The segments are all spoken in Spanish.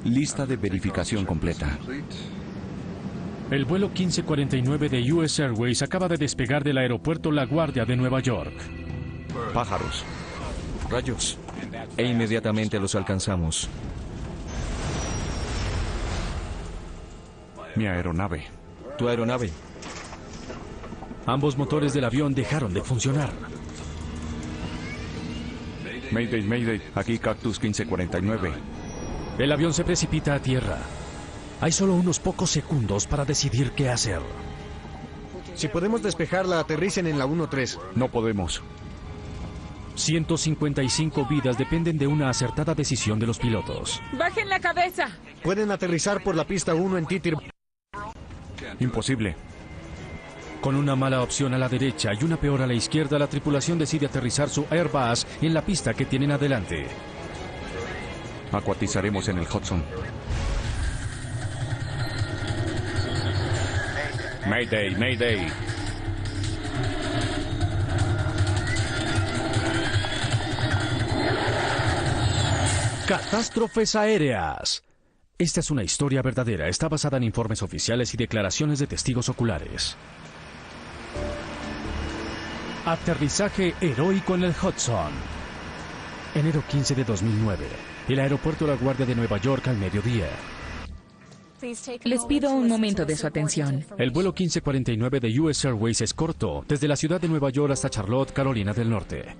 Lista de verificación completa. El vuelo 1549 de US Airways acaba de despegar del aeropuerto La Guardia de Nueva York. Pájaros. Rayos. E inmediatamente los alcanzamos. Mi aeronave. Tu aeronave. Ambos motores del avión dejaron de funcionar. Mayday, Mayday. Aquí Cactus 1549. El avión se precipita a tierra. Hay solo unos pocos segundos para decidir qué hacer. Si podemos despejarla, aterricen en la 1-3. No podemos. 155 vidas dependen de una acertada decisión de los pilotos. ¡Bajen la cabeza! Pueden aterrizar por la pista 1 en Titir. Imposible. Con una mala opción a la derecha y una peor a la izquierda, la tripulación decide aterrizar su Airbus en la pista que tienen adelante. Acuatizaremos en el Hudson. Mayday, Mayday. Catástrofes aéreas. Esta es una historia verdadera. Está basada en informes oficiales y declaraciones de testigos oculares. Aterrizaje heroico en el Hudson. Enero 15 de 2009. El aeropuerto La Guardia de Nueva York al mediodía. Les pido un momento de su atención. El vuelo 1549 de US Airways es corto, desde la ciudad de Nueva York hasta Charlotte, Carolina del Norte.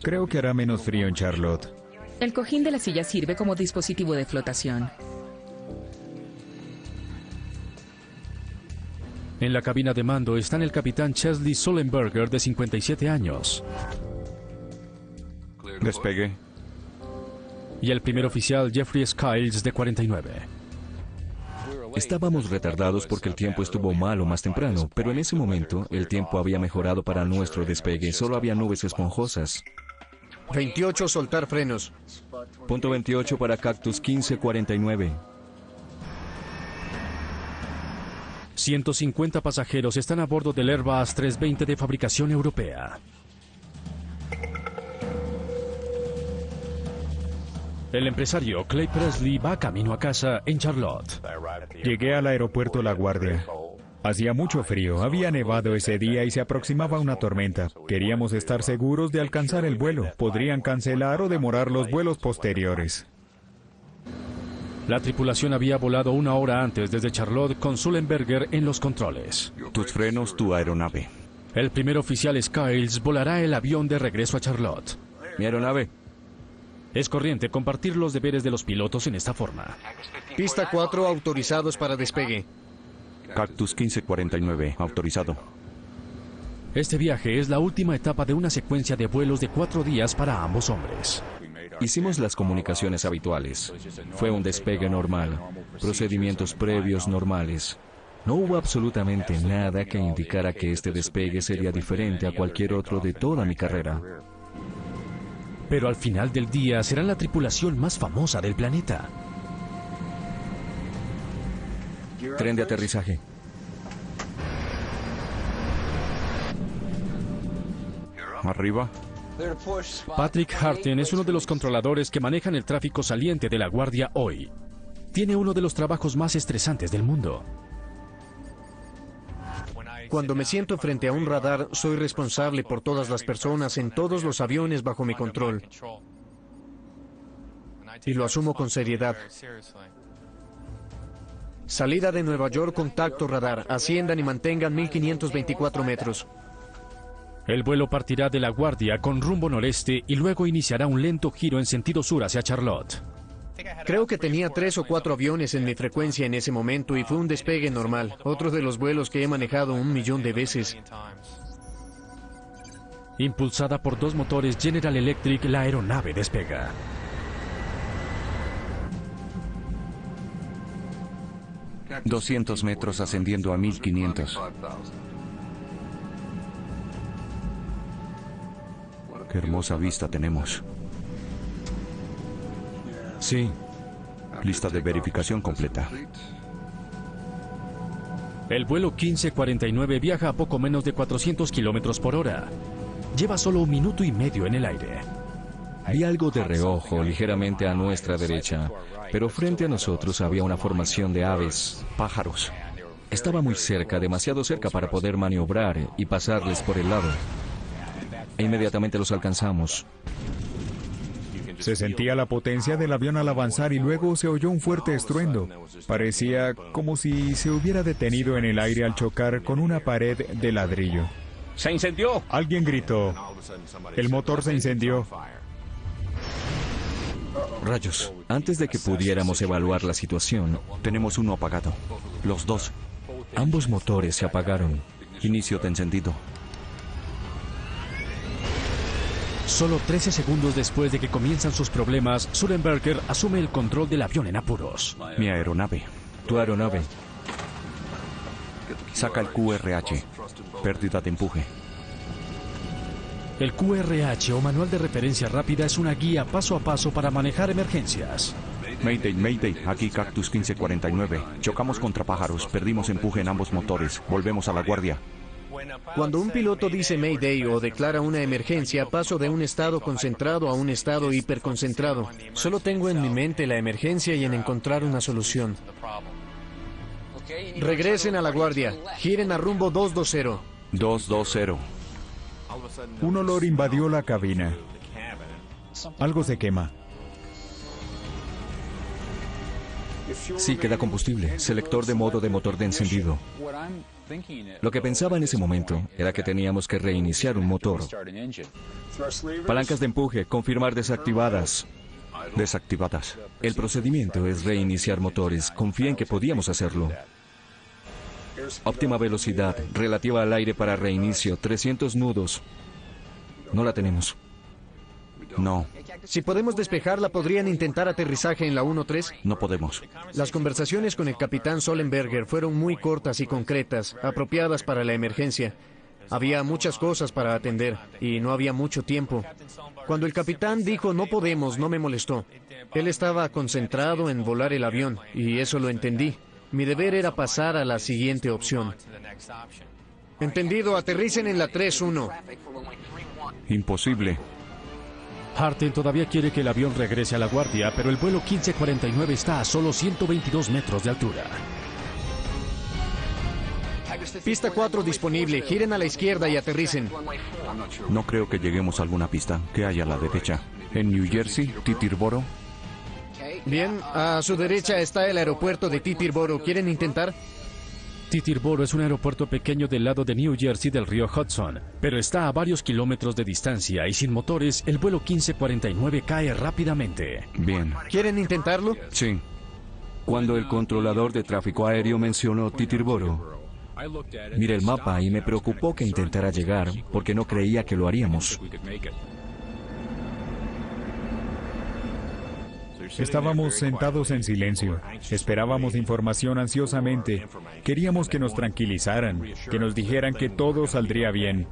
Creo que hará menos frío en Charlotte. El cojín de la silla sirve como dispositivo de flotación. En la cabina de mando están el capitán Chesley Sullenberger, de 57 años, Despegue. y el primer oficial Jeffrey Skiles, de 49. Estábamos retardados porque el tiempo estuvo malo más temprano, pero en ese momento el tiempo había mejorado para nuestro despegue. Solo había nubes esponjosas. 28, soltar frenos. Punto 28 para Cactus 1549. 150 pasajeros están a bordo del Airbus 320 de fabricación europea. El empresario Clay Presley va camino a casa en Charlotte. Llegué al aeropuerto La Guardia. Hacía mucho frío, había nevado ese día y se aproximaba una tormenta. Queríamos estar seguros de alcanzar el vuelo. Podrían cancelar o demorar los vuelos posteriores. La tripulación había volado una hora antes desde Charlotte con Sullenberger en los controles. Tus frenos, tu aeronave. El primer oficial Skiles volará el avión de regreso a Charlotte. Mi aeronave. Es corriente compartir los deberes de los pilotos en esta forma. Pista 4, autorizados para despegue. Cactus 1549, autorizado. Este viaje es la última etapa de una secuencia de vuelos de 4 días para ambos hombres. Hicimos las comunicaciones habituales. Fue un despegue normal. Procedimientos previos normales. No hubo absolutamente nada que indicara que este despegue sería diferente a cualquier otro de toda mi carrera. Pero al final del día serán la tripulación más famosa del planeta. Tren de aterrizaje. Arriba. Patrick Harten es uno de los controladores que manejan el tráfico saliente de La Guardia hoy. Tiene uno de los trabajos más estresantes del mundo. Cuando me siento frente a un radar, soy responsable por todas las personas en todos los aviones bajo mi control. Y lo asumo con seriedad. Salida de Nueva York, contacto radar. Asciendan y mantengan 1524 metros. El vuelo partirá de La Guardia con rumbo noreste y luego iniciará un lento giro en sentido sur hacia Charlotte. Creo que tenía 3 o 4 aviones en mi frecuencia en ese momento y fue un despegue normal. Otro de los vuelos que he manejado 1.000.000 de veces. Impulsada por 2 motores General Electric, la aeronave despega. $200 metros ascendiendo a 1500. Qué hermosa vista tenemos. Sí. Lista de verificación completa. El vuelo 1549 viaja a poco menos de 400 kilómetros por hora. Lleva solo 1 minuto y medio en el aire. Vi algo de reojo ligeramente a nuestra derecha, pero frente a nosotros había una formación de aves, pájaros. Estaba muy cerca, demasiado cerca para poder maniobrar y pasarles por el lado. E inmediatamente los alcanzamos. Se sentía la potencia del avión al avanzar y luego se oyó un fuerte estruendo. Parecía como si se hubiera detenido en el aire al chocar con una pared de ladrillo. ¡Se incendió! Alguien gritó. El motor se incendió. Rayos, antes de que pudiéramos evaluar la situación, Tenemos uno apagado. Los dos. ambos motores se apagaron. Inicio de encendido. Solo 13 segundos después de que comienzan sus problemas, Sullenberger asume el control del avión en apuros. Mi aeronave. Tu aeronave. Saca el QRH. Pérdida de empuje. El QRH o manual de referencia rápida es una guía paso a paso para manejar emergencias. Mayday, Mayday. Aquí Cactus 1549. Chocamos contra pájaros. Perdimos empuje en ambos motores. Volvemos a la guardia. Cuando un piloto dice Mayday o declara una emergencia, paso de un estado concentrado a un estado hiperconcentrado. Solo tengo en mi mente la emergencia y en encontrar una solución. Regresen a la guardia. Giren a rumbo 220. 220. Un olor invadió la cabina. Algo se quema. Sí, queda combustible. Selector de modo de motor de encendido. Lo que pensaba en ese momento era que teníamos que reiniciar un motor. Palancas de empuje, confirmar desactivadas. Desactivadas. El procedimiento es reiniciar motores. Confía en que podíamos hacerlo. Óptima velocidad, relativa al aire para reinicio, 300 nudos. No la tenemos. No, Si podemos despejarla, ¿podrían intentar aterrizaje en la 1-3? no podemos. Las conversaciones con el capitán Sullenberger fueron muy cortas y concretas, apropiadas para la emergencia. Había muchas cosas para atender y no había mucho tiempo. Cuando el capitán dijo no podemos, no me molestó. Él estaba concentrado en volar el avión y eso lo entendí. Mi deber era pasar a la siguiente opción. Entendido, aterricen en la 3-1. Imposible. Harten todavía quiere que el avión regrese a la guardia, pero el vuelo 1549 está a solo 122 metros de altura. Pista 4 disponible, giren a la izquierda y aterricen. No creo que lleguemos a alguna pista. ¿Qué hay a la derecha? En New Jersey, Titirboro. Bien, a su derecha está el aeropuerto de Titirboro. ¿Quieren intentar? Titirboro es un aeropuerto pequeño del lado de New Jersey del río Hudson, pero está a varios kilómetros de distancia y sin motores, el vuelo 1549 cae rápidamente. Bien. ¿Quieren intentarlo? Sí. Cuando el controlador de tráfico aéreo mencionó Titirboro, miré el mapa y me preocupó que intentara llegar porque no creía que lo haríamos. Estábamos sentados en silencio. Esperábamos información ansiosamente. Queríamos que nos tranquilizaran, que nos dijeran que todo saldría bien.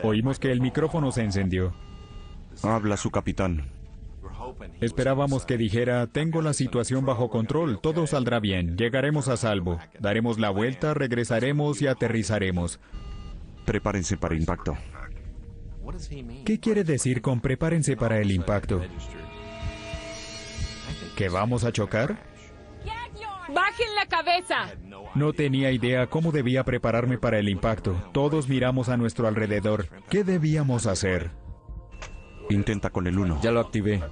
Oímos que el micrófono se encendió. Habla su capitán. Esperábamos que dijera, tengo la situación bajo control, todo saldrá bien, llegaremos a salvo, daremos la vuelta, regresaremos y aterrizaremos. Prepárense para impacto. ¿Qué quiere decir con prepárense para el impacto? ¿Que vamos a chocar? ¡Bajen la cabeza! No tenía idea cómo debía prepararme para el impacto. Todos miramos a nuestro alrededor. ¿Qué debíamos hacer? Intenta con el 1. Ya lo activé.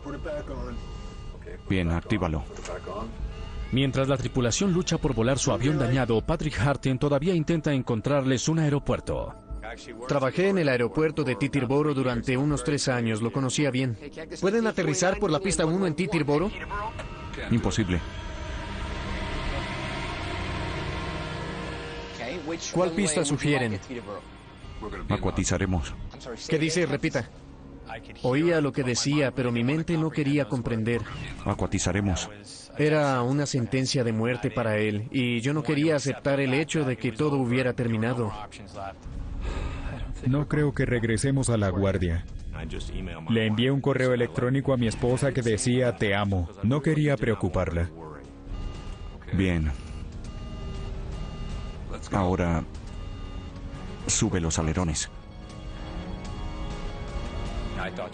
Bien, actívalo. Mientras la tripulación lucha por volar su avión dañado, Patrick Harten todavía intenta encontrarles un aeropuerto. Trabajé en el aeropuerto de Titirboro durante unos 3 años, lo conocía bien. ¿Pueden aterrizar por la pista 1 en Titirboro? Imposible. ¿Cuál pista sugieren? Acuatizaremos. ¿Qué dice? Repita. Oía lo que decía, pero mi mente no quería comprender. Acuatizaremos. Era una sentencia de muerte para él, y yo no quería aceptar el hecho de que todo hubiera terminado. No creo que regresemos a la guardia. Le envié un correo electrónico a mi esposa que decía, te amo. No quería preocuparla. Bien. Ahora, sube los alerones.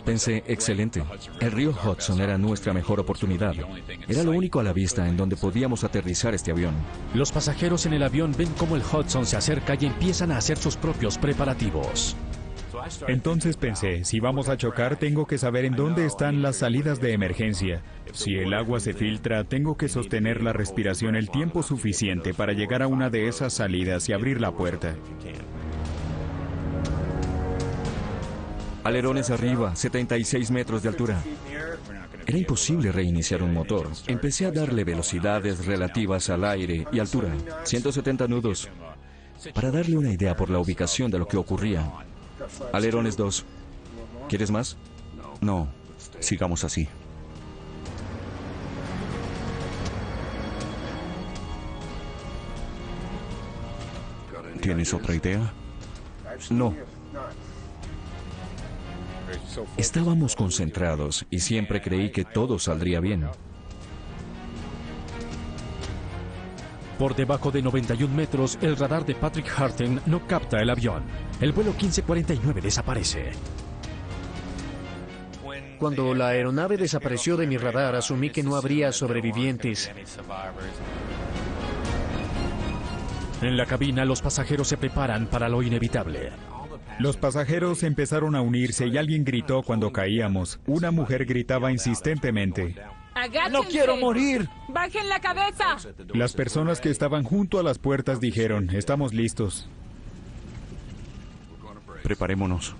Pensé, excelente. El río Hudson era nuestra mejor oportunidad. Era lo único a la vista en donde podíamos aterrizar este avión. Los pasajeros en el avión ven cómo el Hudson se acerca y empiezan a hacer sus propios preparativos. Entonces pensé, si vamos a chocar, tengo que saber en dónde están las salidas de emergencia. Si el agua se filtra, tengo que sostener la respiración el tiempo suficiente para llegar a una de esas salidas y abrir la puerta. Alerones arriba, 76 metros de altura. Era imposible reiniciar un motor. Empecé a darle velocidades relativas al aire y altura. 170 nudos. Para darle una idea por la ubicación de lo que ocurría. Alerones 2. ¿Quieres más? No, sigamos así. ¿Tienes otra idea? No. Estábamos concentrados y siempre creí que todo saldría bien. Por debajo de 91 metros, el radar de Patrick Harten no capta el avión. El vuelo 1549 desaparece. Cuando la aeronave desapareció de mi radar, asumí que no habría sobrevivientes. En la cabina, los pasajeros se preparan para lo inevitable. Los pasajeros empezaron a unirse y alguien gritó cuando caíamos. Una mujer gritaba insistentemente. ¡Agáchense! ¡No quiero morir! ¡Bajen la cabeza! Las personas que estaban junto a las puertas dijeron, estamos listos. Preparémonos.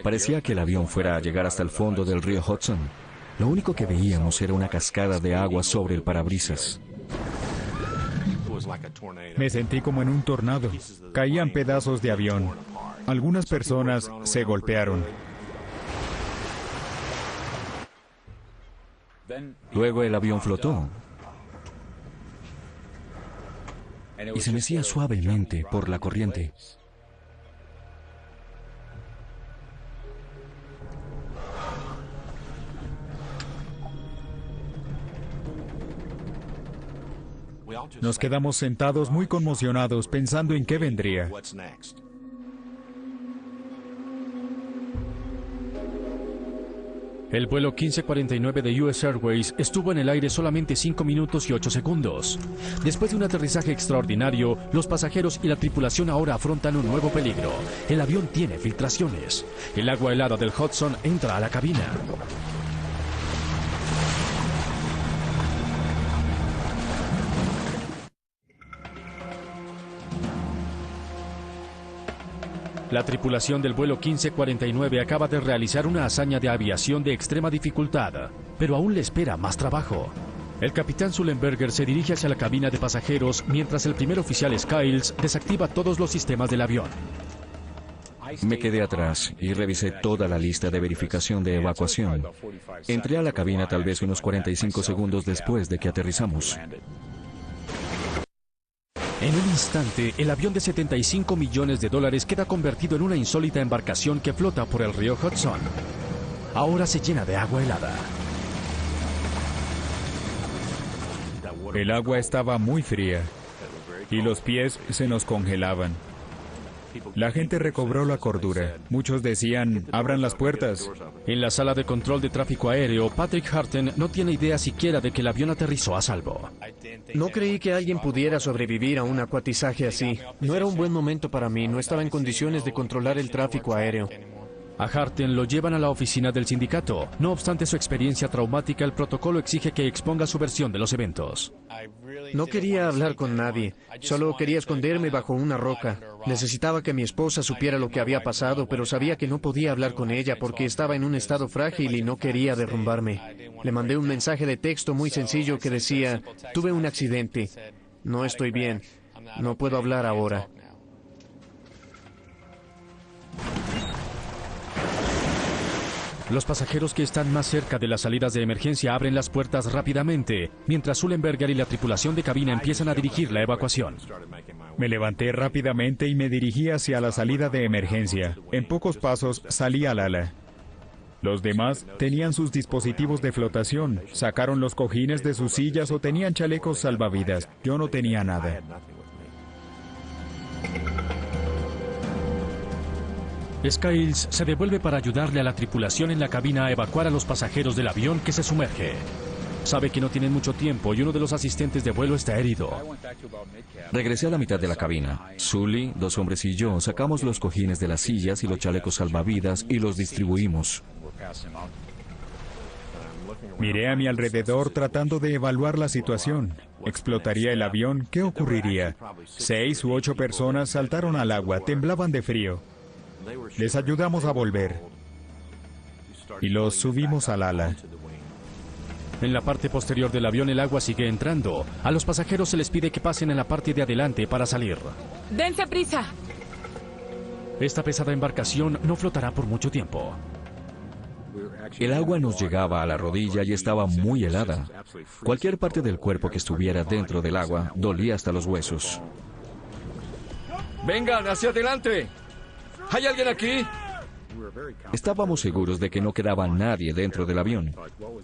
Parecía que el avión fuera a llegar hasta el fondo del río Hudson. Lo único que veíamos era una cascada de agua sobre el parabrisas. Me sentí como en un tornado. Caían pedazos de avión. Algunas personas se golpearon. Luego el avión flotó y se mecía suavemente por la corriente. Nos quedamos sentados muy conmocionados pensando en qué vendría. El vuelo 1549 de US Airways estuvo en el aire solamente 5 minutos y 8 segundos. Después de un aterrizaje extraordinario, los pasajeros y la tripulación ahora afrontan un nuevo peligro. El avión tiene filtraciones. El agua helada del Hudson entra a la cabina. La tripulación del vuelo 1549 acaba de realizar una hazaña de aviación de extrema dificultad, pero aún le espera más trabajo. El capitán Sullenberger se dirige hacia la cabina de pasajeros mientras el primer oficial Skiles desactiva todos los sistemas del avión. Me quedé atrás y revisé toda la lista de verificación de evacuación. Entré a la cabina tal vez unos 45 segundos después de que aterrizamos. En un instante, el avión de $75 millones queda convertido en una insólita embarcación que flota por el río Hudson. Ahora se llena de agua helada. El agua estaba muy fría y los pies se nos congelaban. La gente recobró la cordura. Muchos decían, abran las puertas. En la sala de control de tráfico aéreo, Patrick Harten no tiene idea siquiera de que el avión aterrizó a salvo. No creí que alguien pudiera sobrevivir a un acuatizaje así. No era un buen momento para mí, no estaba en condiciones de controlar el tráfico aéreo. A Harten lo llevan a la oficina del sindicato. No obstante su experiencia traumática, el protocolo exige que exponga su versión de los eventos. No quería hablar con nadie, solo quería esconderme bajo una roca. Necesitaba que mi esposa supiera lo que había pasado, pero sabía que no podía hablar con ella porque estaba en un estado frágil y no quería derrumbarme. Le mandé un mensaje de texto muy sencillo que decía, tuve un accidente, no estoy bien, no puedo hablar ahora. Los pasajeros que están más cerca de las salidas de emergencia abren las puertas rápidamente, mientras Sullenberger y la tripulación de cabina empiezan a dirigir la evacuación. Me levanté rápidamente y me dirigí hacia la salida de emergencia. En pocos pasos salí al ala. Los demás tenían sus dispositivos de flotación, sacaron los cojines de sus sillas o tenían chalecos salvavidas. Yo no tenía nada. Skiles se devuelve para ayudarle a la tripulación en la cabina a evacuar a los pasajeros del avión que se sumerge. Sabe que no tienen mucho tiempo y uno de los asistentes de vuelo está herido. Regresé a la mitad de la cabina. Sully, 2 hombres y yo sacamos los cojines de las sillas y los chalecos salvavidas y los distribuimos. Miré a mi alrededor tratando de evaluar la situación. ¿Explotaría el avión? ¿Qué ocurriría? 6 u 8 personas saltaron al agua, temblaban de frío. Les ayudamos a volver y los subimos al ala. En la parte posterior del avión el agua sigue entrando. A los pasajeros se les pide que pasen en la parte de adelante para salir. ¡Dense prisa! Esta pesada embarcación no flotará por mucho tiempo. El agua nos llegaba a la rodilla y estaba muy helada. Cualquier parte del cuerpo que estuviera dentro del agua dolía hasta los huesos. ¡Vengan, hacia adelante! ¿Hay alguien aquí? Estábamos seguros de que no quedaba nadie dentro del avión,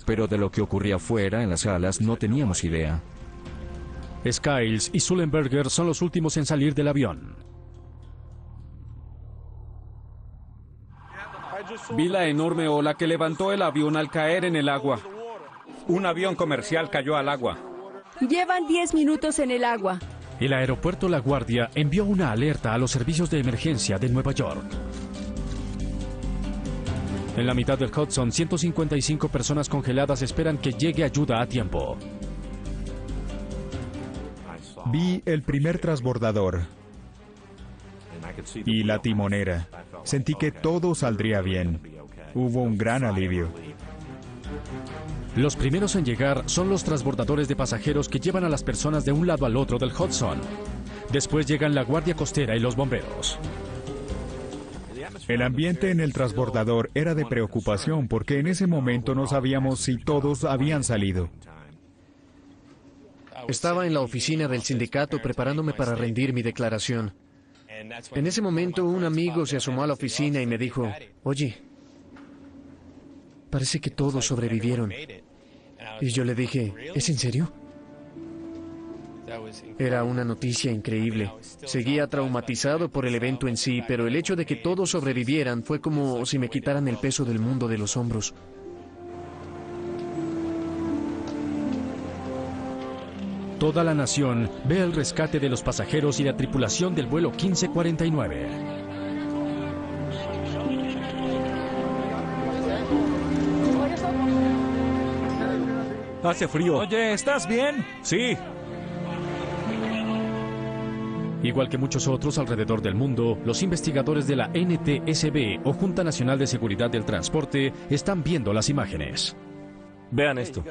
pero de lo que ocurría afuera, en las salas, no teníamos idea. Skiles y Sullenberger son los últimos en salir del avión. Vi la enorme ola que levantó el avión al caer en el agua. Un avión comercial cayó al agua. Llevan 10 minutos en el agua. El aeropuerto La Guardia envió una alerta a los servicios de emergencia de Nueva York. En la mitad del Hudson, 155 personas congeladas esperan que llegue ayuda a tiempo. Vi el primer transbordador y la timonera. Sentí que todo saldría bien. Hubo un gran alivio. Los primeros en llegar son los transbordadores de pasajeros que llevan a las personas de un lado al otro del Hudson. Después llegan la Guardia Costera y los bomberos. El ambiente en el transbordador era de preocupación porque en ese momento no sabíamos si todos habían salido. Estaba en la oficina del sindicato preparándome para rendir mi declaración. En ese momento un amigo se asomó a la oficina y me dijo, oye, parece que todos sobrevivieron. Y yo le dije, ¿es en serio? Era una noticia increíble. Seguía traumatizado por el evento en sí, pero el hecho de que todos sobrevivieran fue como si me quitaran el peso del mundo de los hombros. Toda la nación ve el rescate de los pasajeros y la tripulación del vuelo 1549. Hace frío. Oye, ¿estás bien? Sí. Igual que muchos otros alrededor del mundo, los investigadores de la NTSB o Junta Nacional de Seguridad del Transporte están viendo las imágenes. Vean esto.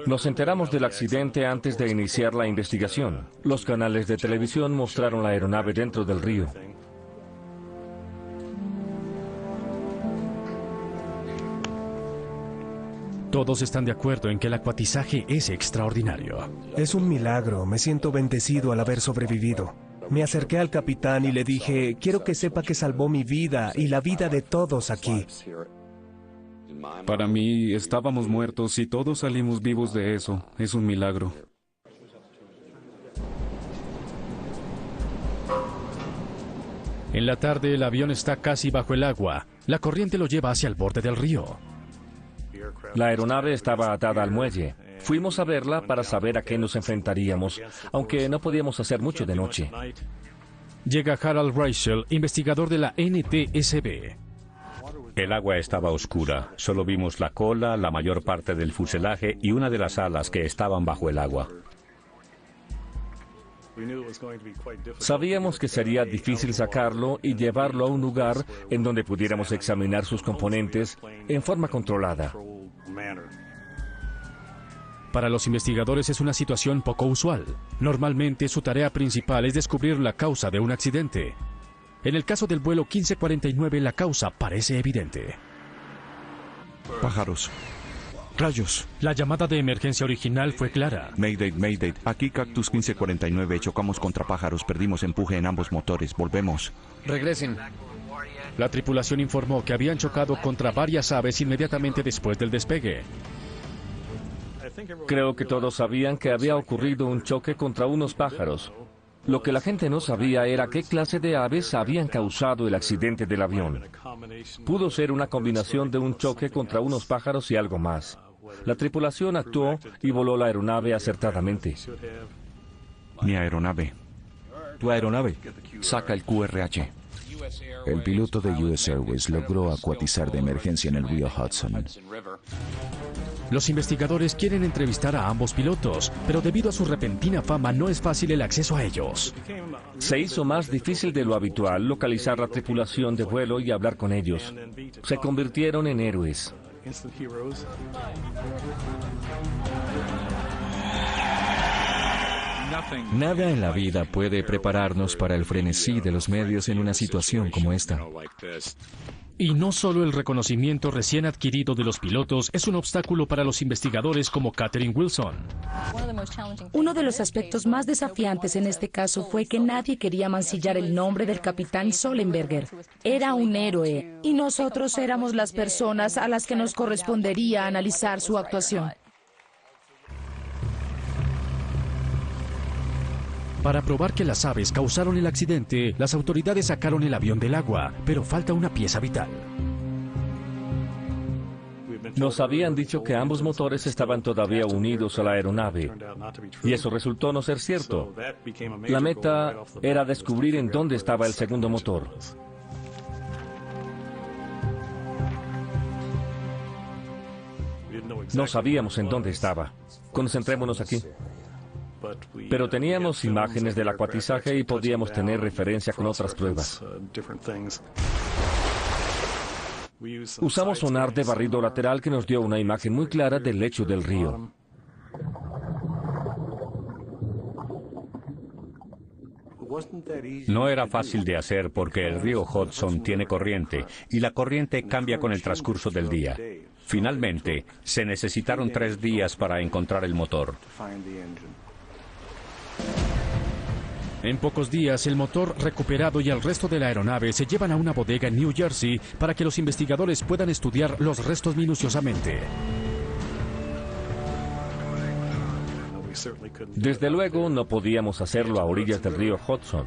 Nos enteramos del accidente antes de iniciar la investigación. Los canales de televisión mostraron la aeronave dentro del río. Todos están de acuerdo en que el acuatizaje es extraordinario. Es un milagro, me siento bendecido al haber sobrevivido. Me acerqué al capitán y le dije, quiero que sepa que salvó mi vida y la vida de todos aquí. Para mí, estábamos muertos y todos salimos vivos de eso. Es un milagro. En la tarde, el avión está casi bajo el agua. La corriente lo lleva hacia el borde del río. La aeronave estaba atada al muelle. Fuimos a verla para saber a qué nos enfrentaríamos, aunque no podíamos hacer mucho de noche. Llega Harold Reichel, investigador de la NTSB. El agua estaba oscura. Solo vimos la cola, la mayor parte del fuselaje y una de las alas que estaban bajo el agua. Sabíamos que sería difícil sacarlo y llevarlo a un lugar en donde pudiéramos examinar sus componentes en forma controlada. Para los investigadores es una situación poco usual. Normalmente su tarea principal es descubrir la causa de un accidente. En el caso del vuelo 1549 la causa parece evidente. Pájaros. Rayos. La llamada de emergencia original fue clara. Mayday, Mayday. Aquí Cactus 1549. Chocamos contra pájaros. Perdimos empuje en ambos motores. Volvemos. Regresen. La tripulación informó que habían chocado contra varias aves inmediatamente después del despegue. Creo que todos sabían que había ocurrido un choque contra unos pájaros. Lo que la gente no sabía era qué clase de aves habían causado el accidente del avión. Pudo ser una combinación de un choque contra unos pájaros y algo más. La tripulación actuó y voló la aeronave acertadamente. Mi aeronave. Tu aeronave. Saca el QRH. El piloto de US Airways logró acuatizar de emergencia en el río Hudson. Los investigadores quieren entrevistar a ambos pilotos, pero debido a su repentina fama no es fácil el acceso a ellos. Se hizo más difícil de lo habitual localizar la tripulación de vuelo y hablar con ellos. Se convirtieron en héroes. Nada en la vida puede prepararnos para el frenesí de los medios en una situación como esta. Y no solo el reconocimiento recién adquirido de los pilotos es un obstáculo para los investigadores como Katherine Wilson. Uno de los aspectos más desafiantes en este caso fue que nadie quería mancillar el nombre del capitán Sollenberger. Era un héroe y nosotros éramos las personas a las que nos correspondería analizar su actuación. Para probar que las aves causaron el accidente, las autoridades sacaron el avión del agua, pero falta una pieza vital. Nos habían dicho que ambos motores estaban todavía unidos a la aeronave, y eso resultó no ser cierto. La meta era descubrir en dónde estaba el segundo motor. No sabíamos en dónde estaba. Concentrémonos aquí. Pero teníamos imágenes del acuatizaje y podíamos tener referencia con otras pruebas. Usamos sonar de barrido lateral que nos dio una imagen muy clara del lecho del río. No era fácil de hacer porque el río Hudson tiene corriente y la corriente cambia con el transcurso del día. Finalmente, se necesitaron 3 días para encontrar el motor. En pocos días, el motor recuperado y el resto de la aeronave se llevan a una bodega en New Jersey para que los investigadores puedan estudiar los restos minuciosamente. Desde luego, no podíamos hacerlo a orillas del río Hudson.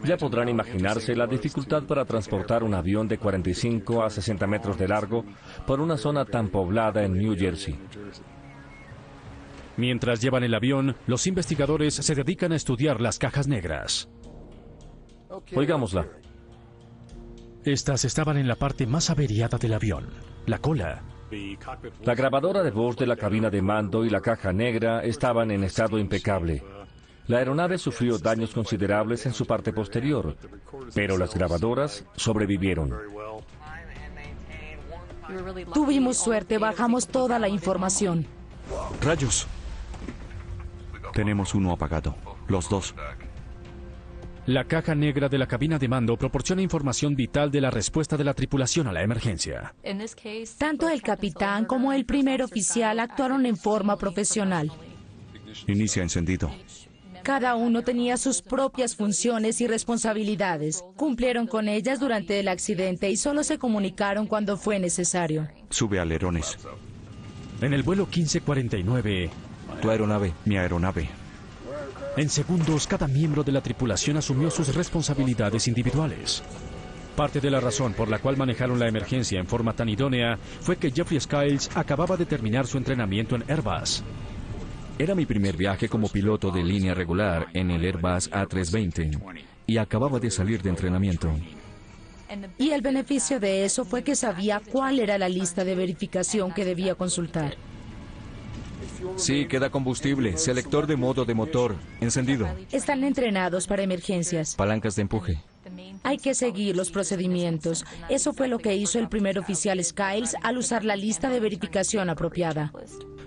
Ya podrán imaginarse la dificultad para transportar un avión de 45 a 60 metros de largo por una zona tan poblada en New Jersey. Mientras llevan el avión, los investigadores se dedican a estudiar las cajas negras. Oigámosla. Estas estaban en la parte más averiada del avión, la cola. La grabadora de voz de la cabina de mando y la caja negra estaban en estado impecable. La aeronave sufrió daños considerables en su parte posterior, pero las grabadoras sobrevivieron. Tuvimos suerte, bajamos toda la información. ¡Rayos! Tenemos uno apagado. Los dos. La caja negra de la cabina de mando proporciona información vital de la respuesta de la tripulación a la emergencia. Tanto el capitán como el primer oficial actuaron en forma profesional. Inicia encendido. Cada uno tenía sus propias funciones y responsabilidades. Cumplieron con ellas durante el accidente y solo se comunicaron cuando fue necesario. Sube alerones. En el vuelo 1549, tu aeronave. Mi aeronave. En segundos, cada miembro de la tripulación asumió sus responsabilidades individuales. Parte de la razón por la cual manejaron la emergencia en forma tan idónea fue que Jeffrey Skiles acababa de terminar su entrenamiento en Airbus. Era mi primer viaje como piloto de línea regular en el Airbus A320 y acababa de salir de entrenamiento. Y el beneficio de eso fue que sabía cuál era la lista de verificación que debía consultar. Sí, queda combustible, selector de modo de motor, encendido. Están entrenados para emergencias. Palancas de empuje. Hay que seguir los procedimientos. Eso fue lo que hizo el primer oficial Skiles al usar la lista de verificación apropiada.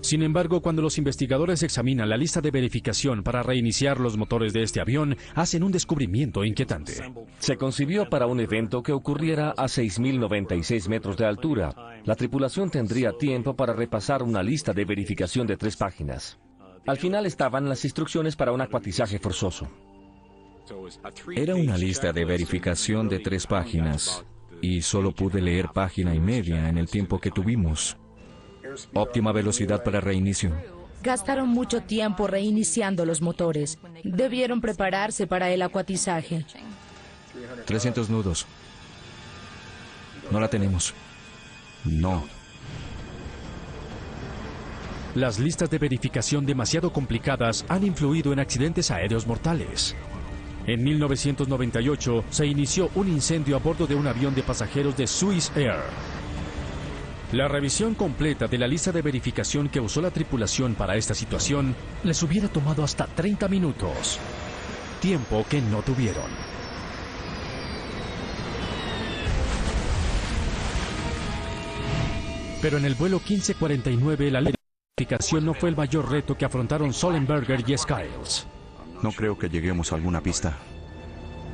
Sin embargo, cuando los investigadores examinan la lista de verificación para reiniciar los motores de este avión, hacen un descubrimiento inquietante. Se concibió para un evento que ocurriera a 6.096 metros de altura. La tripulación tendría tiempo para repasar una lista de verificación de 3 páginas. Al final estaban las instrucciones para un acuatizaje forzoso. Era una lista de verificación de 3 páginas, y solo pude leer página y media en el tiempo que tuvimos. Óptima velocidad para reinicio. Gastaron mucho tiempo reiniciando los motores. Debieron prepararse para el acuatizaje. 300 nudos. No la tenemos. No. Las listas de verificación demasiado complicadas han influido en accidentes aéreos mortales. En 1998 se inició un incendio a bordo de un avión de pasajeros de Swiss Air. La revisión completa de la lista de verificación que usó la tripulación para esta situación les hubiera tomado hasta 30 minutos. Tiempo que no tuvieron. Pero en el vuelo 1549 la verificación no fue el mayor reto que afrontaron Sullenberger y Skiles. No creo que lleguemos a alguna pista.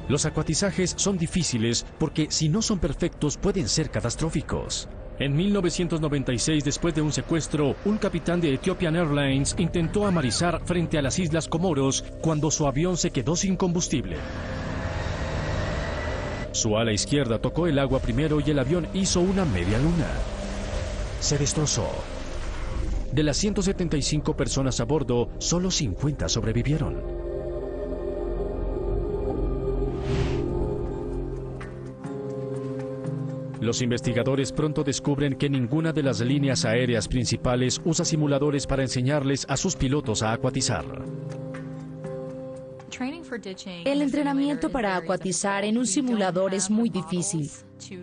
Los acuatizajes son difíciles porque si no son perfectos pueden ser catastróficos. En 1996, después de un secuestro, un capitán de Ethiopian Airlines intentó amarizar frente a las Islas Comoros cuando su avión se quedó sin combustible. Su ala izquierda tocó el agua primero y el avión hizo una media luna. Se destrozó. De las 175 personas a bordo, solo 50 sobrevivieron. Los investigadores pronto descubren que ninguna de las líneas aéreas principales usa simuladores para enseñarles a sus pilotos a acuatizar. El entrenamiento para acuatizar en un simulador es muy difícil.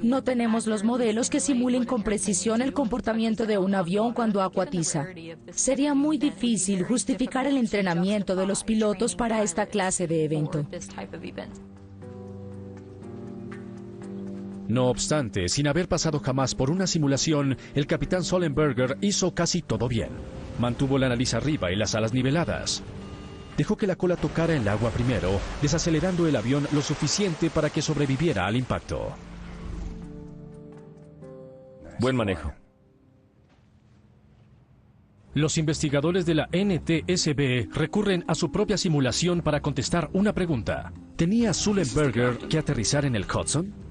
No tenemos los modelos que simulen con precisión el comportamiento de un avión cuando acuatiza. Sería muy difícil justificar el entrenamiento de los pilotos para esta clase de evento. No obstante, sin haber pasado jamás por una simulación, el capitán Sullenberger hizo casi todo bien. Mantuvo la nariz arriba y las alas niveladas. Dejó que la cola tocara el agua primero, desacelerando el avión lo suficiente para que sobreviviera al impacto. Buen manejo. Los investigadores de la NTSB recurren a su propia simulación para contestar una pregunta. ¿Tenía Sullenberger que aterrizar en el Hudson?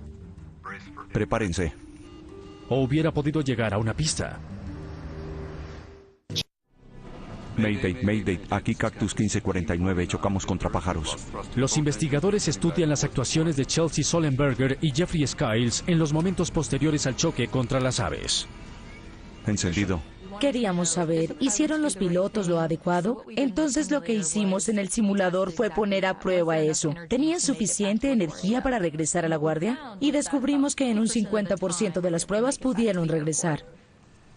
Prepárense. ¿O hubiera podido llegar a una pista? Mayday, Mayday, aquí Cactus 1549, chocamos contra pájaros. Los investigadores estudian las actuaciones de Chelsea Sullenberger y Jeffrey Skiles en los momentos posteriores al choque contra las aves. Encendido. Queríamos saber, ¿hicieron los pilotos lo adecuado? Entonces lo que hicimos en el simulador fue poner a prueba eso. ¿Tenían suficiente energía para regresar a la guardia? Y descubrimos que en un 50% de las pruebas pudieron regresar.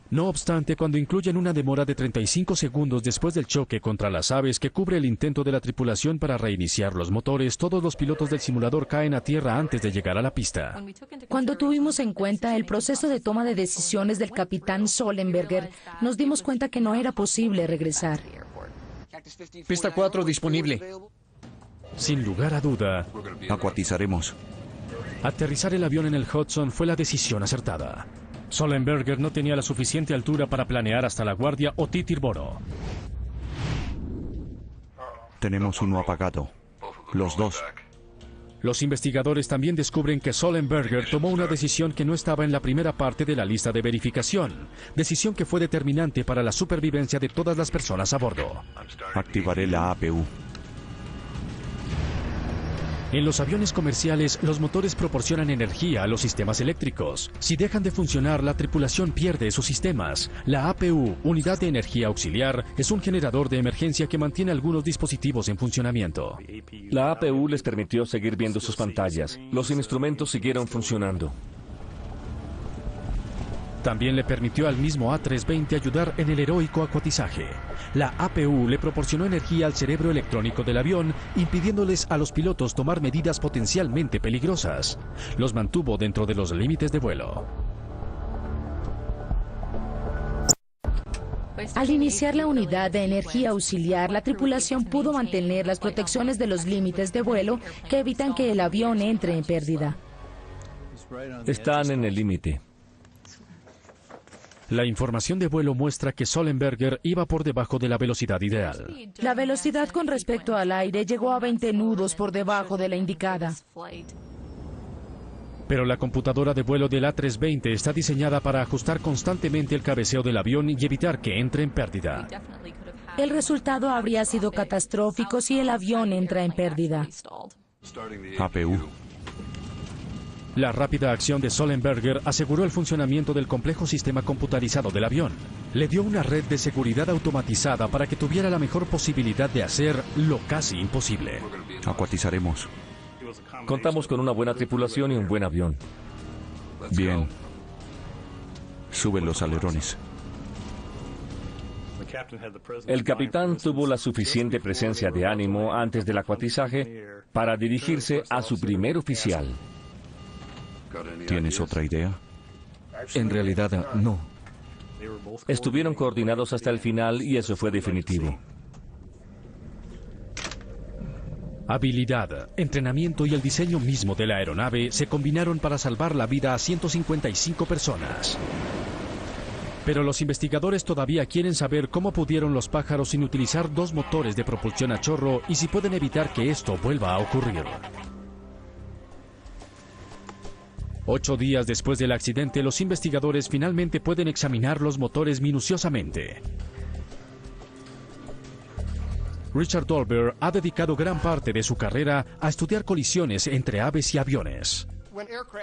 No obstante, cuando incluyen una demora de 35 segundos después del choque contra las aves que cubre el intento de la tripulación para reiniciar los motores, todos los pilotos del simulador caen a tierra antes de llegar a la pista. Cuando tuvimos en cuenta el proceso de toma de decisiones del capitán Sullenberger, nos dimos cuenta que no era posible regresar. Pista 4 disponible. Sin lugar a duda, acuatizaremos. Aterrizar el avión en el Hudson fue la decisión acertada. Sullenberger no tenía la suficiente altura para planear hasta la guardia o Titirboro. Tenemos uno apagado. Los dos. Los investigadores también descubren que Sullenberger tomó una decisión que no estaba en la primera parte de la lista de verificación. Decisión que fue determinante para la supervivencia de todas las personas a bordo. Activaré la APU. En los aviones comerciales, los motores proporcionan energía a los sistemas eléctricos. Si dejan de funcionar, la tripulación pierde sus sistemas. La APU, Unidad de Energía Auxiliar, es un generador de emergencia que mantiene algunos dispositivos en funcionamiento. La APU les permitió seguir viendo sus pantallas. Los instrumentos siguieron funcionando. También le permitió al mismo A320 ayudar en el heroico acuatizaje. La APU le proporcionó energía al cerebro electrónico del avión, impidiéndoles a los pilotos tomar medidas potencialmente peligrosas. Los mantuvo dentro de los límites de vuelo. Al iniciar la unidad de energía auxiliar, la tripulación pudo mantener las protecciones de los límites de vuelo que evitan que el avión entre en pérdida. Están en el límite. La información de vuelo muestra que Sollenberger iba por debajo de la velocidad ideal. La velocidad con respecto al aire llegó a 20 nudos por debajo de la indicada. Pero la computadora de vuelo del A320 está diseñada para ajustar constantemente el cabeceo del avión y evitar que entre en pérdida. El resultado habría sido catastrófico si el avión entra en pérdida. APU. La rápida acción de Sollenberger aseguró el funcionamiento del complejo sistema computarizado del avión. Le dio una red de seguridad automatizada para que tuviera la mejor posibilidad de hacer lo casi imposible. Acuatizaremos. Contamos con una buena tripulación y un buen avión. Bien. Suben los alerones. El capitán tuvo la suficiente presencia de ánimo antes del acuatizaje para dirigirse a su primer oficial. ¿Tienes otra idea? En realidad, no. Estuvieron coordinados hasta el final y eso fue definitivo. Habilidad, entrenamiento y el diseño mismo de la aeronave se combinaron para salvar la vida a 155 personas. Pero los investigadores todavía quieren saber cómo pudieron los pájaros sin utilizar dos motores de propulsión a chorro y si pueden evitar que esto vuelva a ocurrir. 8 días después del accidente, los investigadores finalmente pueden examinar los motores minuciosamente. Richard Dolber ha dedicado gran parte de su carrera a estudiar colisiones entre aves y aviones.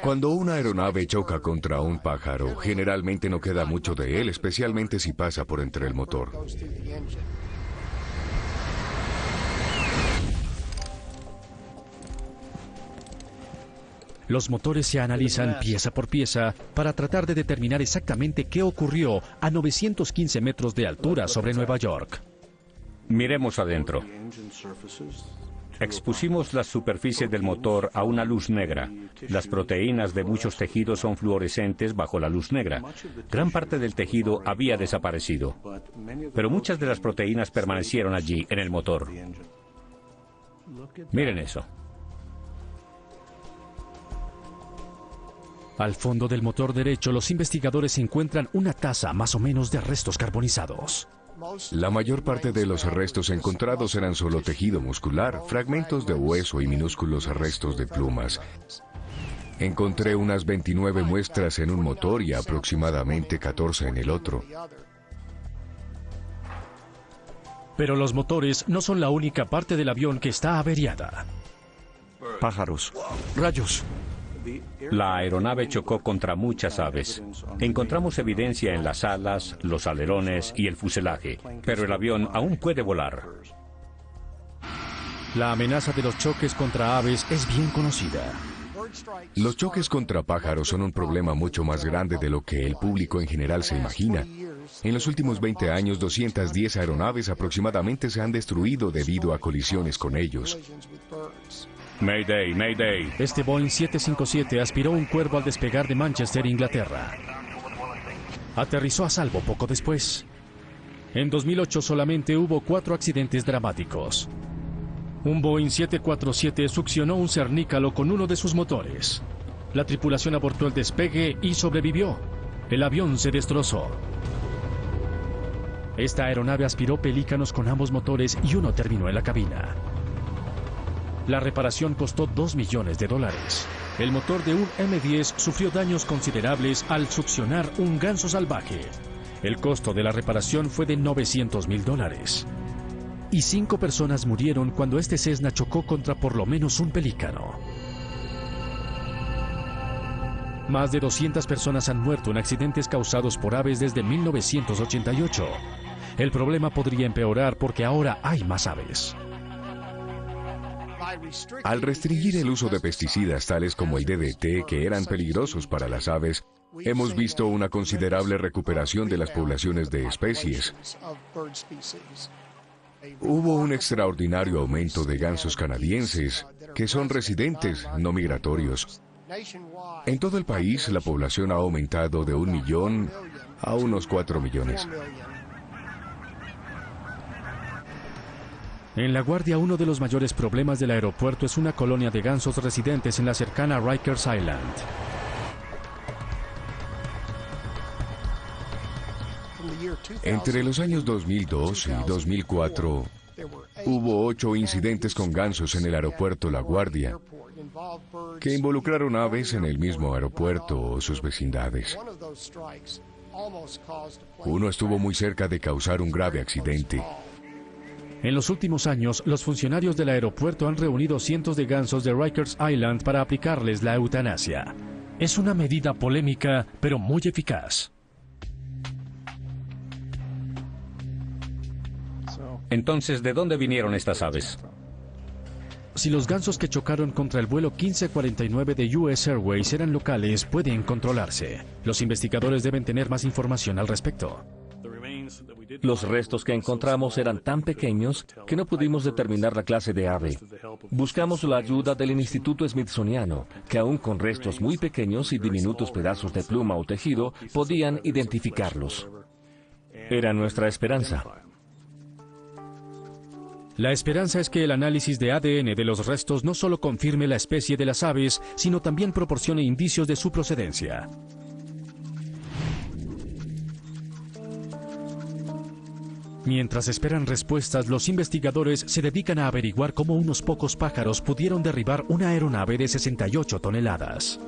Cuando una aeronave choca contra un pájaro, generalmente no queda mucho de él, especialmente si pasa por entre el motor. Los motores se analizan pieza por pieza para tratar de determinar exactamente qué ocurrió a 915 metros de altura sobre Nueva York. Miremos adentro. Expusimos la superficie del motor a una luz negra. Las proteínas de muchos tejidos son fluorescentes bajo la luz negra. Gran parte del tejido había desaparecido, pero muchas de las proteínas permanecieron allí, en el motor. Miren eso. Al fondo del motor derecho, los investigadores encuentran una taza más o menos de restos carbonizados. La mayor parte de los restos encontrados eran solo tejido muscular, fragmentos de hueso y minúsculos restos de plumas. Encontré unas 29 muestras en un motor y aproximadamente 14 en el otro. Pero los motores no son la única parte del avión que está averiada. Pájaros. Rayos. La aeronave chocó contra muchas aves. Encontramos evidencia en las alas, los alerones y el fuselaje, pero el avión aún puede volar. La amenaza de los choques contra aves es bien conocida. Los choques contra pájaros son un problema mucho más grande de lo que el público en general se imagina. En los últimos 20 años, 210 aeronaves aproximadamente se han destruido debido a colisiones con ellos. Mayday, Mayday. Este Boeing 757 aspiró un cuervo al despegar de Manchester, Inglaterra. Aterrizó a salvo poco después. En 2008 solamente hubo 4 accidentes dramáticos. Un Boeing 747 succionó un cernícalo con uno de sus motores. La tripulación abortó el despegue y sobrevivió. El avión se destrozó. Esta aeronave aspiró pelícanos con ambos motores y uno terminó en la cabina. La reparación costó $2 millones. El motor de un M-10 sufrió daños considerables al succionar un ganso salvaje. El costo de la reparación fue de $900,000. Y 5 personas murieron cuando este Cessna chocó contra por lo menos un pelícano. Más de 200 personas han muerto en accidentes causados por aves desde 1988. El problema podría empeorar porque ahora hay más aves. Al restringir el uso de pesticidas tales como el DDT, que eran peligrosos para las aves, hemos visto una considerable recuperación de las poblaciones de especies. Hubo un extraordinario aumento de gansos canadienses, que son residentes, no migratorios. En todo el país, la población ha aumentado de 1 millón a unos 4 millones. En La Guardia, uno de los mayores problemas del aeropuerto es una colonia de gansos residentes en la cercana Rikers Island. Entre los años 2002 y 2004, hubo 8 incidentes con gansos en el aeropuerto LaGuardia, que involucraron aves en el mismo aeropuerto o sus vecindades. Uno estuvo muy cerca de causar un grave accidente. En los últimos años, los funcionarios del aeropuerto han reunido cientos de gansos de Rikers Island para aplicarles la eutanasia. Es una medida polémica, pero muy eficaz. Entonces, ¿de dónde vinieron estas aves? Si los gansos que chocaron contra el vuelo 1549 de US Airways eran locales, pueden controlarse. Los investigadores deben tener más información al respecto. Los restos que encontramos eran tan pequeños que no pudimos determinar la clase de ave. Buscamos la ayuda del Instituto Smithsoniano, que aún con restos muy pequeños y diminutos pedazos de pluma o tejido, podían identificarlos. Era nuestra esperanza. La esperanza es que el análisis de ADN de los restos no solo confirme la especie de las aves, sino también proporcione indicios de su procedencia. Mientras esperan respuestas, los investigadores se dedican a averiguar cómo unos pocos pájaros pudieron derribar una aeronave de 68 toneladas.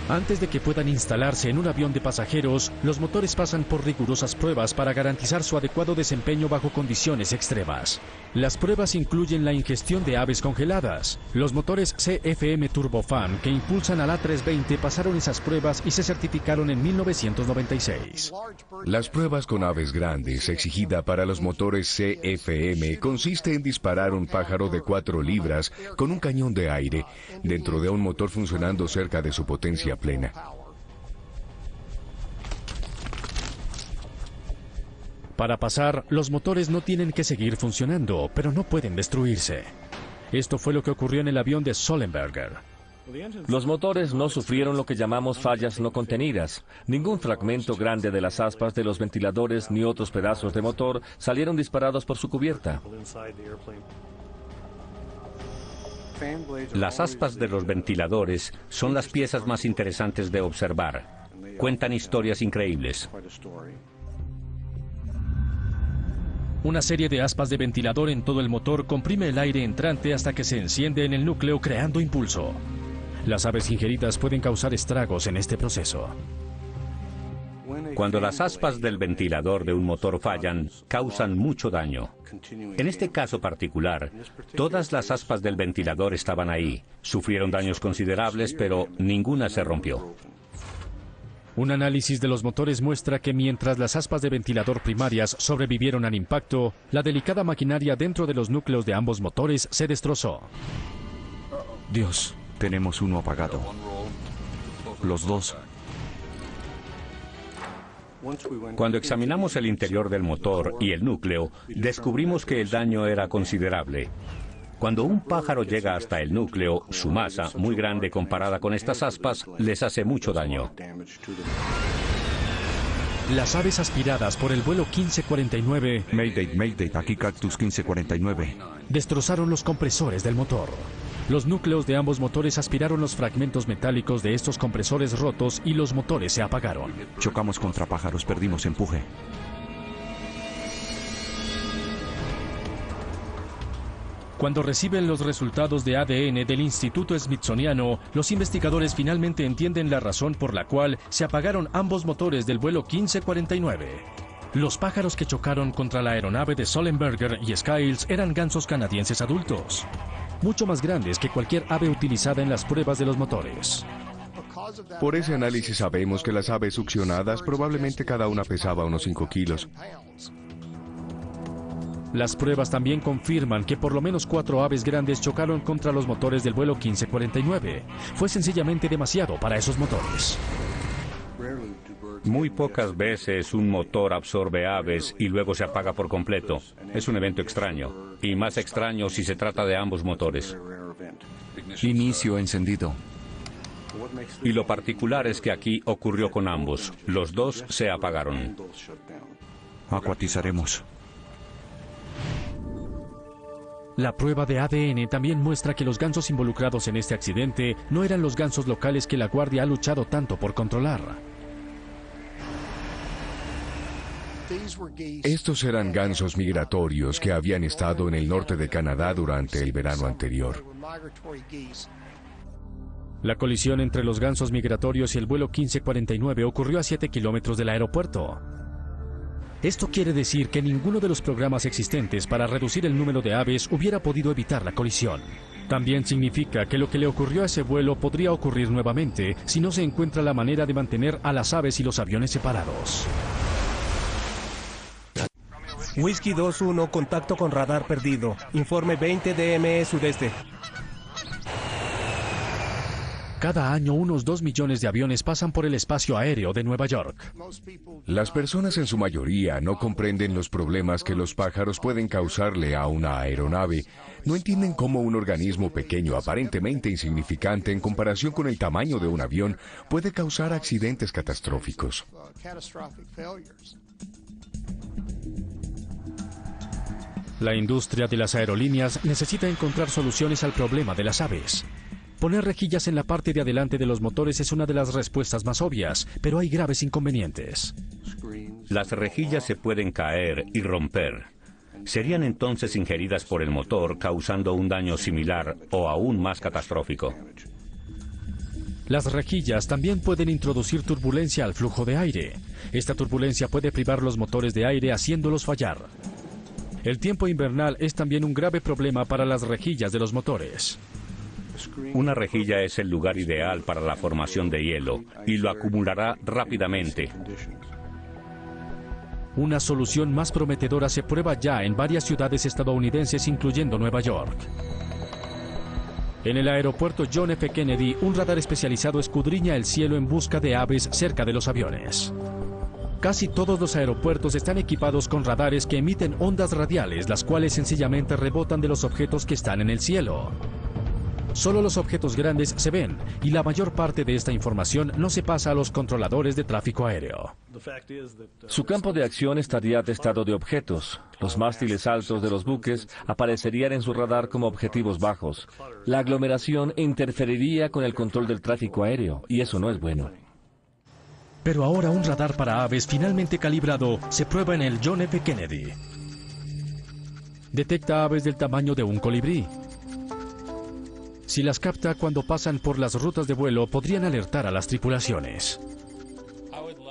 Antes de que puedan instalarse en un avión de pasajeros, los motores pasan por rigurosas pruebas para garantizar su adecuado desempeño bajo condiciones extremas. Las pruebas incluyen la ingestión de aves congeladas. Los motores CFM Turbofan que impulsan al A320 pasaron esas pruebas y se certificaron en 1996. Las pruebas con aves grandes exigida para los motores CFM consiste en disparar un pájaro de 4 libras con un cañón de aire dentro de un motor funcionando cerca de su potencia plena. Para pasar, los motores no tienen que seguir funcionando, pero no pueden destruirse. Esto fue lo que ocurrió en el avión de Sullenberger. Los motores no sufrieron lo que llamamos fallas no contenidas. Ningún fragmento grande de las aspas de los ventiladores ni otros pedazos de motor salieron disparados por su cubierta. Las aspas de los ventiladores son las piezas más interesantes de observar. Cuentan historias increíbles. Una serie de aspas de ventilador en todo el motor comprime el aire entrante hasta que se enciende en el núcleo creando impulso. Las aves ingeridas pueden causar estragos en este proceso. Cuando las aspas del ventilador de un motor fallan, causan mucho daño. En este caso particular, todas las aspas del ventilador estaban ahí. Sufrieron daños considerables, pero ninguna se rompió. Un análisis de los motores muestra que mientras las aspas de ventilador primarias sobrevivieron al impacto, la delicada maquinaria dentro de los núcleos de ambos motores se destrozó. Dios, tenemos uno apagado. Los dos. Cuando examinamos el interior del motor y el núcleo, descubrimos que el daño era considerable. Cuando un pájaro llega hasta el núcleo, su masa, muy grande comparada con estas aspas, les hace mucho daño. Las aves aspiradas por el vuelo 1549... Mayday, aquí Cactus 1549. Destrozaron los compresores del motor. Los núcleos de ambos motores aspiraron los fragmentos metálicos de estos compresores rotos y los motores se apagaron. Chocamos contra pájaros, perdimos empuje. Cuando reciben los resultados de ADN del Instituto Smithsoniano, los investigadores finalmente entienden la razón por la cual se apagaron ambos motores del vuelo 1549. Los pájaros que chocaron contra la aeronave de Sullenberger y Skiles eran gansos canadienses adultos, mucho más grandes que cualquier ave utilizada en las pruebas de los motores. Por ese análisis sabemos que las aves succionadas probablemente cada una pesaba unos 5 kilos. Las pruebas también confirman que por lo menos 4 aves grandes chocaron contra los motores del vuelo 1549. Fue sencillamente demasiado para esos motores. Muy pocas veces un motor absorbe aves y luego se apaga por completo. Es un evento extraño, y más extraño si se trata de ambos motores. Inicio encendido. Y lo particular es que aquí ocurrió con ambos. Los dos se apagaron. Acuatizaremos. La prueba de ADN también muestra que los gansos involucrados en este accidente no eran los gansos locales que la Guardia ha luchado tanto por controlar. Estos eran gansos migratorios que habían estado en el norte de Canadá durante el verano anterior. La colisión entre los gansos migratorios y el vuelo 1549 ocurrió a 7 kilómetros del aeropuerto. Esto quiere decir que ninguno de los programas existentes para reducir el número de aves hubiera podido evitar la colisión. También significa que lo que le ocurrió a ese vuelo podría ocurrir nuevamente si no se encuentra la manera de mantener a las aves y los aviones separados. Whisky 2-1, contacto con radar perdido. Informe 20 DME sudeste. Cada año unos 2 millones de aviones pasan por el espacio aéreo de Nueva York. Las personas en su mayoría no comprenden los problemas que los pájaros pueden causarle a una aeronave. No entienden cómo un organismo pequeño, aparentemente insignificante en comparación con el tamaño de un avión, puede causar accidentes catastróficos. La industria de las aerolíneas necesita encontrar soluciones al problema de las aves. Poner rejillas en la parte de adelante de los motores es una de las respuestas más obvias, pero hay graves inconvenientes. Las rejillas se pueden caer y romper. Serían entonces ingeridas por el motor, causando un daño similar o aún más catastrófico. Las rejillas también pueden introducir turbulencia al flujo de aire. Esta turbulencia puede privar los motores de aire, haciéndolos fallar. El tiempo invernal es también un grave problema para las rejillas de los motores. Una rejilla es el lugar ideal para la formación de hielo y lo acumulará rápidamente. Una solución más prometedora se prueba ya en varias ciudades estadounidenses, incluyendo Nueva York. En el aeropuerto John F. Kennedy, un radar especializado escudriña el cielo en busca de aves cerca de los aviones. Casi todos los aeropuertos están equipados con radares que emiten ondas radiales, las cuales sencillamente rebotan de los objetos que están en el cielo. Solo los objetos grandes se ven, y la mayor parte de esta información no se pasa a los controladores de tráfico aéreo. Su campo de acción estaría atestado de objetos. Los mástiles altos de los buques aparecerían en su radar como objetivos bajos. La aglomeración interferiría con el control del tráfico aéreo, y eso no es bueno. Pero ahora un radar para aves finalmente calibrado se prueba en el John F. Kennedy. Detecta aves del tamaño de un colibrí. Si las capta cuando pasan por las rutas de vuelo, podrían alertar a las tripulaciones.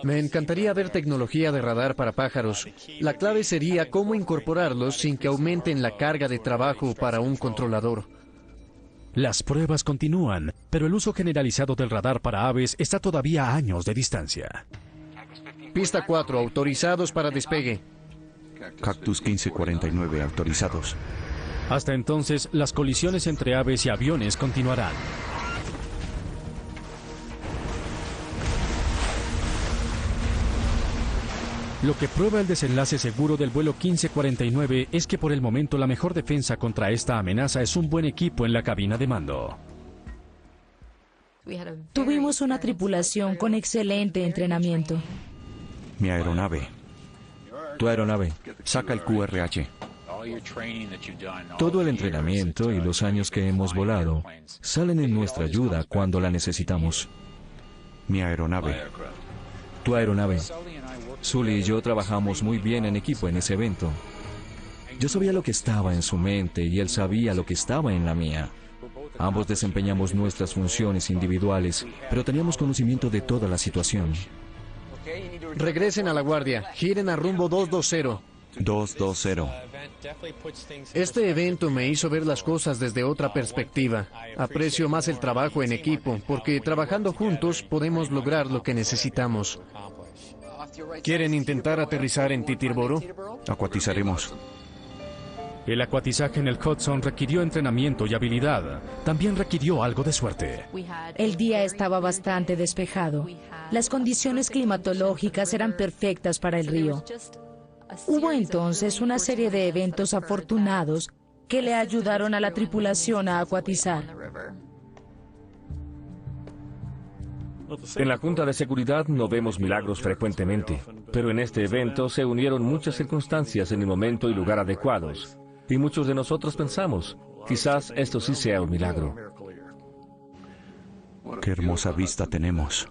Me encantaría ver tecnología de radar para pájaros. La clave sería cómo incorporarlos sin que aumenten la carga de trabajo para un controlador. Las pruebas continúan, pero el uso generalizado del radar para aves está todavía a años de distancia. Pista 4, autorizados para despegue. Cactus 1549, autorizados. Hasta entonces, las colisiones entre aves y aviones continuarán. Lo que prueba el desenlace seguro del vuelo 1549 es que por el momento la mejor defensa contra esta amenaza es un buen equipo en la cabina de mando. Tuvimos una tripulación con excelente entrenamiento. Mi aeronave. Tu aeronave. Saca el QRH. Todo el entrenamiento y los años que hemos volado salen en nuestra ayuda cuando la necesitamos. Mi aeronave. Tu aeronave. Sully y yo trabajamos muy bien en equipo en ese evento. Yo sabía lo que estaba en su mente y él sabía lo que estaba en la mía. Ambos desempeñamos nuestras funciones individuales, pero teníamos conocimiento de toda la situación. Regresen a la guardia. Giren a rumbo 220. 220. Este evento me hizo ver las cosas desde otra perspectiva. Aprecio más el trabajo en equipo, porque trabajando juntos podemos lograr lo que necesitamos. ¿Quieren intentar aterrizar en Titirboro? Acuatizaremos. El acuatizaje en el Hudson requirió entrenamiento y habilidad. También requirió algo de suerte. El día estaba bastante despejado. Las condiciones climatológicas eran perfectas para el río. Hubo entonces una serie de eventos afortunados que le ayudaron a la tripulación a acuatizar. En la Junta de Seguridad no vemos milagros frecuentemente, pero en este evento se unieron muchas circunstancias en el momento y lugar adecuados. Y muchos de nosotros pensamos, quizás esto sí sea un milagro. Qué hermosa vista tenemos.